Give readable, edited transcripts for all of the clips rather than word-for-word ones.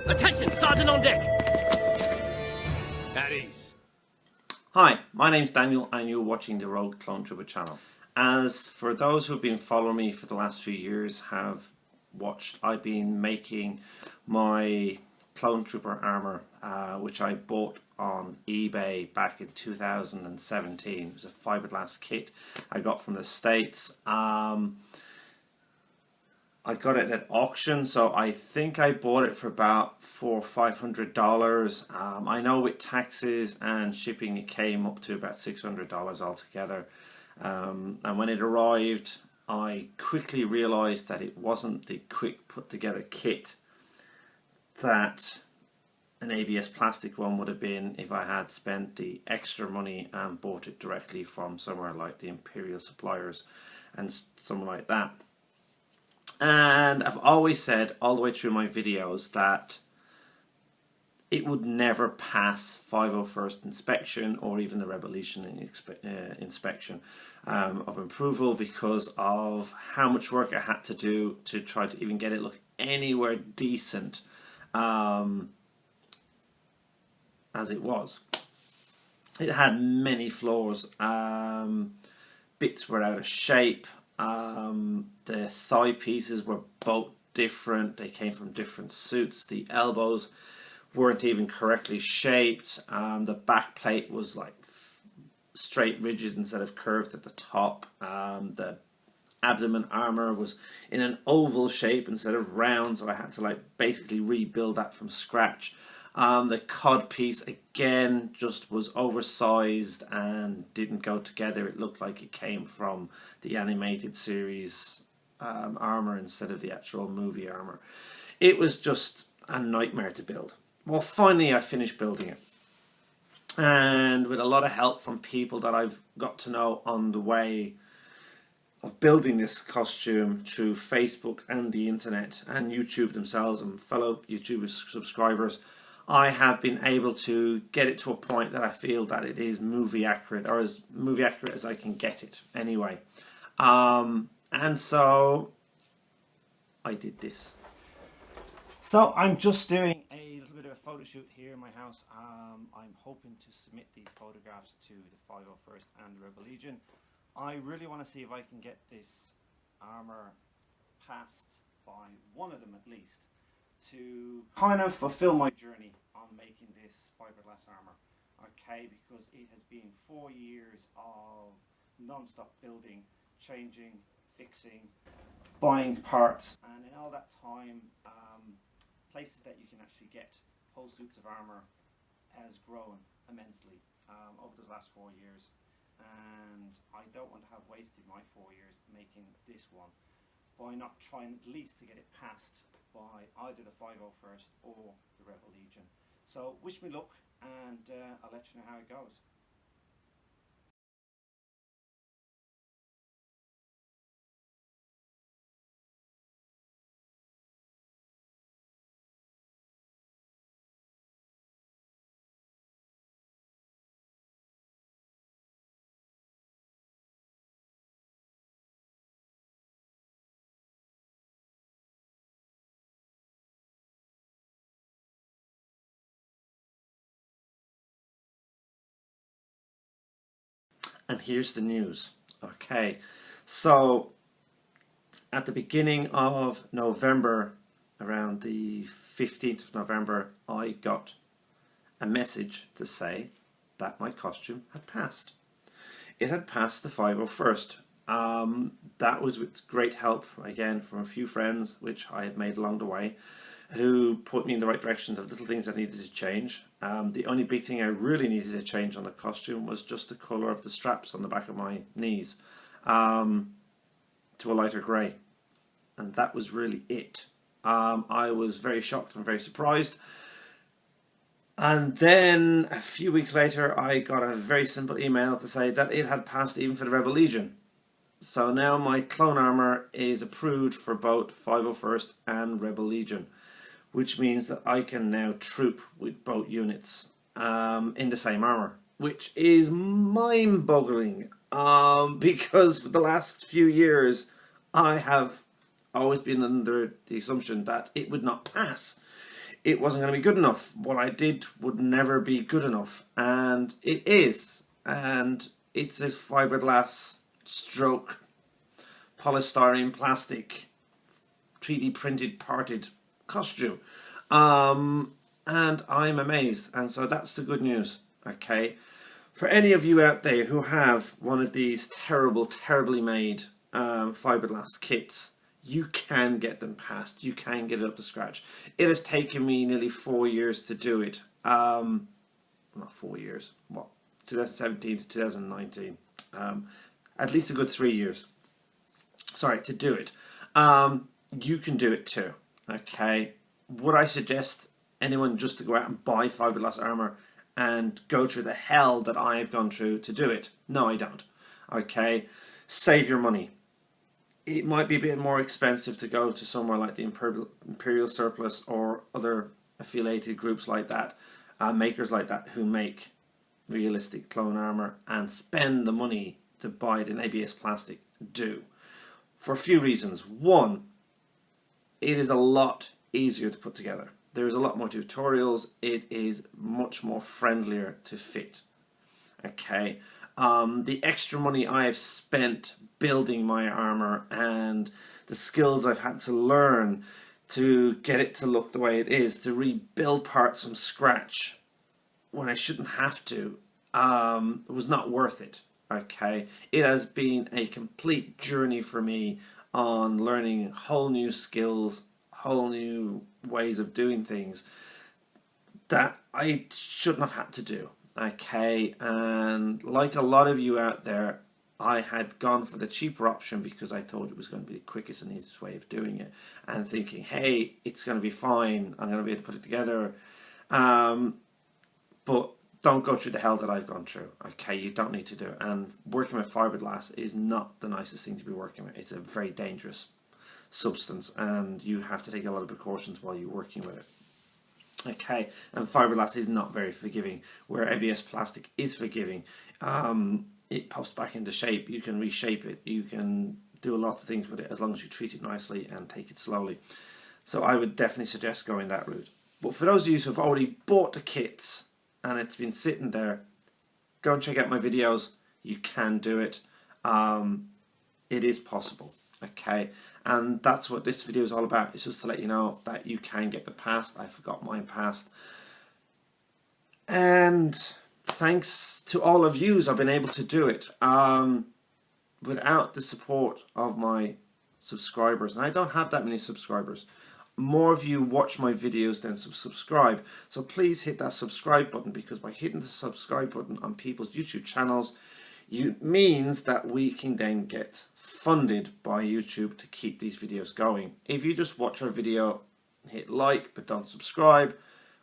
Attention, Sergeant on deck! At ease. Hi, my name's Daniel and you're watching the Rogue Clone Trooper channel. As for those who've been following me for the last few years have watched, I've been making my Clone Trooper armour, which I bought on eBay back in 2017. It was a fiberglass kit I got from the States. I got it at auction, so I think I bought it for about $400 or $500. I know with taxes and shipping it came up to about $600 altogether. And when it arrived, I quickly realised that it wasn't the quick put together kit that an ABS plastic one would have been if I had spent the extra money and bought it directly from somewhere like the Imperial suppliers and somewhere like that. And I've always said all the way through my videos that it would never pass 501st inspection or even the Rebel Legion inspection of approval because of how much work I had to do to try to even get it look anywhere decent as it was. It had many flaws. Bits were out of shape. The thigh pieces were both different. They came from different suits. The elbows weren't even correctly shaped. The back plate was like straight rigid instead of curved at the top. The abdomen armor was in an oval shape instead of round, so I had to like basically rebuild that from scratch. The cod piece again just was oversized and didn't go together. It looked like it came from the animated series armor instead of the actual movie armor. It was just a nightmare to build. Well, finally I finished building it, and with a lot of help from people that I've got to know on the way of building this costume through Facebook and the internet and YouTube themselves and fellow YouTube subscribers, I have been able to get it to a point that I feel that it is movie accurate, or as movie accurate as I can get it anyway. And so I did this. So I'm just doing a little bit of a photo shoot here in my house. I'm hoping to submit these photographs to the 501st and the Rebel Legion. I really want to see if I can get this armour passed by one of them at least, to kind of fulfill my journey on making this fiberglass armour. Okay, because it has been 4 years of non-stop building, changing, fixing, buying parts, and in all that time places that you can actually get whole suits of armour has grown immensely over the last 4 years, and I don't want to have wasted my 4 years making this one by not trying at least to get it passed by either the 501st or the Rebel Legion. So wish me luck, and I'll let you know how it goes. And here's the news. Okay, so at the beginning of November, around the 15th of November, I got a message to say that my costume had passed. It had passed the 501st. That was with great help, again, from a few friends, which I had made along the way, who put me in the right direction of little things I needed to change. The only big thing I really needed to change on the costume was just the colour of the straps on the back of my knees to a lighter grey. And that was really it. I was very shocked and very surprised. And then a few weeks later I got a very simple email to say that it had passed even for the Rebel Legion. So now my clone armour is approved for both 501st and Rebel Legion, which means that I can now troop with both units in the same armour, which is mind-boggling because for the last few years I have always been under the assumption that it would not pass. it wasn't going to be good enough. What I did would never be good enough, and it is. And it's a fiberglass stroke polystyrene plastic 3D printed parted costume, and I'm amazed. And so that's the good news. Okay, for any of you out there who have one of these terribly made fiberglass kits, you can get them passed. You can get it up to scratch. It has taken me nearly 4 years to do it. Not 4 years. What? 2017 to 2019. At least a good 3 years. Sorry, to do it. You can do it too. Okay. Would I suggest anyone just to go out and buy fiberglass armour and go through the hell that I've gone through to do it? No, I don't. Okay. Save your money. It might be a bit more expensive to go to somewhere like the Imperial Surplus or other affiliated groups like that, makers like that who make realistic clone armour, and spend the money to buy it in ABS plastic. Do. For a few reasons. One, it is a lot easier to put together. There's a lot more tutorials. It is much more friendlier to fit. Okay. The extra money I have spent building my armour and the skills I've had to learn to get it to look the way it is, to rebuild parts from scratch when I shouldn't have to, was not worth it. Okay, it has been a complete journey for me on learning whole new skills, whole new ways of doing things that I shouldn't have had to do. Okay, and like a lot of you out there, I had gone for the cheaper option because I thought it was going to be the quickest and easiest way of doing it, and thinking, hey, it's going to be fine, I'm going to be able to put it together. But don't go through the hell that I've gone through. Okay, you don't need to do it. And working with fiberglass is not the nicest thing to be working with. It's a very dangerous substance, and you have to take a lot of precautions while you're working with it. Okay, and fiberglass is not very forgiving, where ABS plastic is forgiving. It pops back into shape. You can reshape it. You can do a lot of things with it as long as you treat it nicely and take it slowly. So I would definitely suggest going that route. But for those of you who have already bought the kits and it's been sitting there, go and check out my videos. You can do it. It is possible. Okay, and that's what this video is all about. It's just to let you know that you can get the past. I forgot mine passed, and thanks to all of yous, I've been able to do it. Without the support of my subscribers, and I don't have that many subscribers. More of you watch my videos than subscribe, so please hit that subscribe button, because by hitting the subscribe button on people's YouTube channels, it means that we can then get funded by YouTube to keep these videos going. If you just watch our video, hit like but don't subscribe,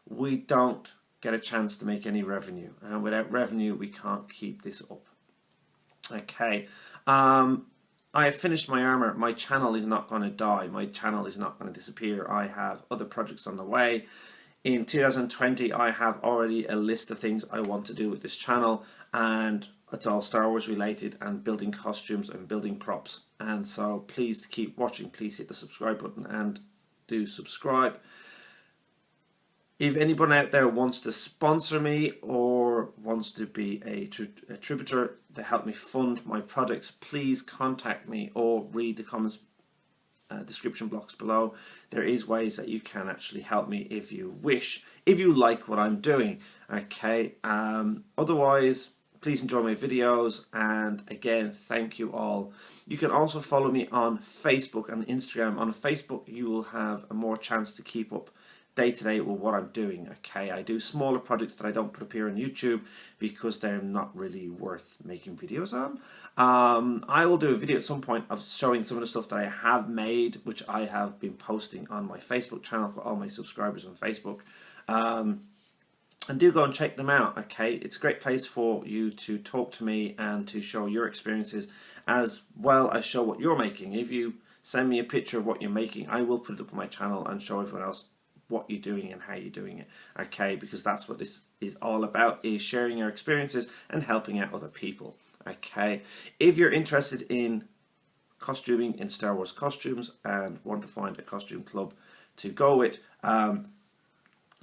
we don't get a chance to make any revenue, and without revenue we can't keep this up. Okay, I have finished my armour. My channel is not going to die. My channel is not going to disappear. I have other projects on the way. In 2020 I have already a list of things I want to do with this channel, and it's all Star Wars related and building costumes and building props. And so please keep watching. Please hit the subscribe button and do subscribe. If anyone out there wants to sponsor me or wants to be a contributor to help me fund my projects, please contact me or read the comments description blocks below. There is ways that you can actually help me if you wish, if you like what I'm doing. Okay, otherwise please enjoy my videos, and again, thank you all. You can also follow me on Facebook and Instagram. On Facebook you will have a more chance to keep up day to day with what I'm doing. Okay, I do smaller projects that I don't put up here on YouTube because they're not really worth making videos on. I will do a video at some point of showing some of the stuff that I have made, which I have been posting on my Facebook channel for all my subscribers on Facebook. And do go and check them out. Okay, it's a great place for you to talk to me and to show your experiences as well as show what you're making. If you send me a picture of what you're making, I will put it up on my channel and show everyone else what you're doing and how you're doing it. Okay, because that's what this is all about, is sharing your experiences and helping out other people. Okay, if you're interested in costuming in Star Wars costumes and want to find a costume club to go with,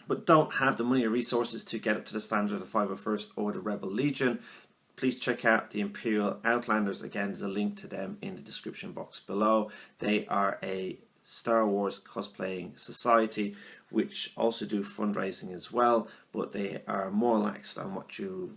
but don't have the money or resources to get up to the standard of the 501st or the Rebel Legion, please check out the Imperial Outlanders. Again, there's a link to them in the description box below. They are a Star Wars cosplaying society which also do fundraising as well, but they are more laxed on what your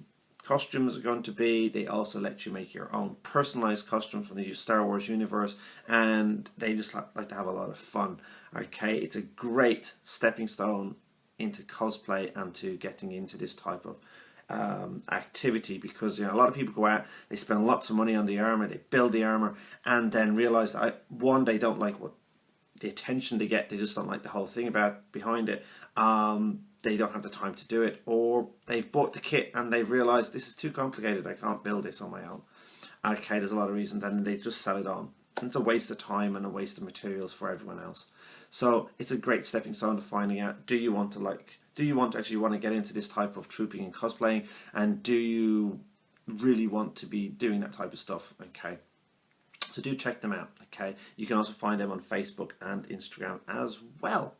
costumes are going to be. They also let you make your own personalized costumes from the Star Wars universe, and they just like to have a lot of fun. Okay, it's a great stepping stone into cosplay and to getting into this type of activity, because a lot of people go out, they spend lots of money on the armor, they build the armor, and then realize that one, they don't like what the attention they get, they just don't like the whole thing behind it. They don't have the time to do it, or they've bought the kit and they've realized this is too complicated, I can't build this on my own. Okay, there's a lot of reasons, and they just sell it on. It's a waste of time and a waste of materials for everyone else. So it's a great stepping stone to finding out, do you want to actually get into this type of trooping and cosplaying, and do you really want to be doing that type of stuff? Okay, so do check them out. Okay, you can also find them on Facebook and Instagram as well.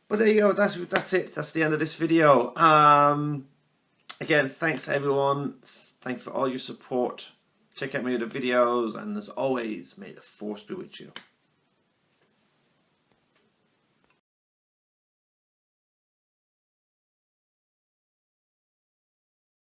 But there you go, that's it, that's the end of this video. Again, thanks everyone, thanks for all your support. Check out my other videos, and as always, may the force be with you.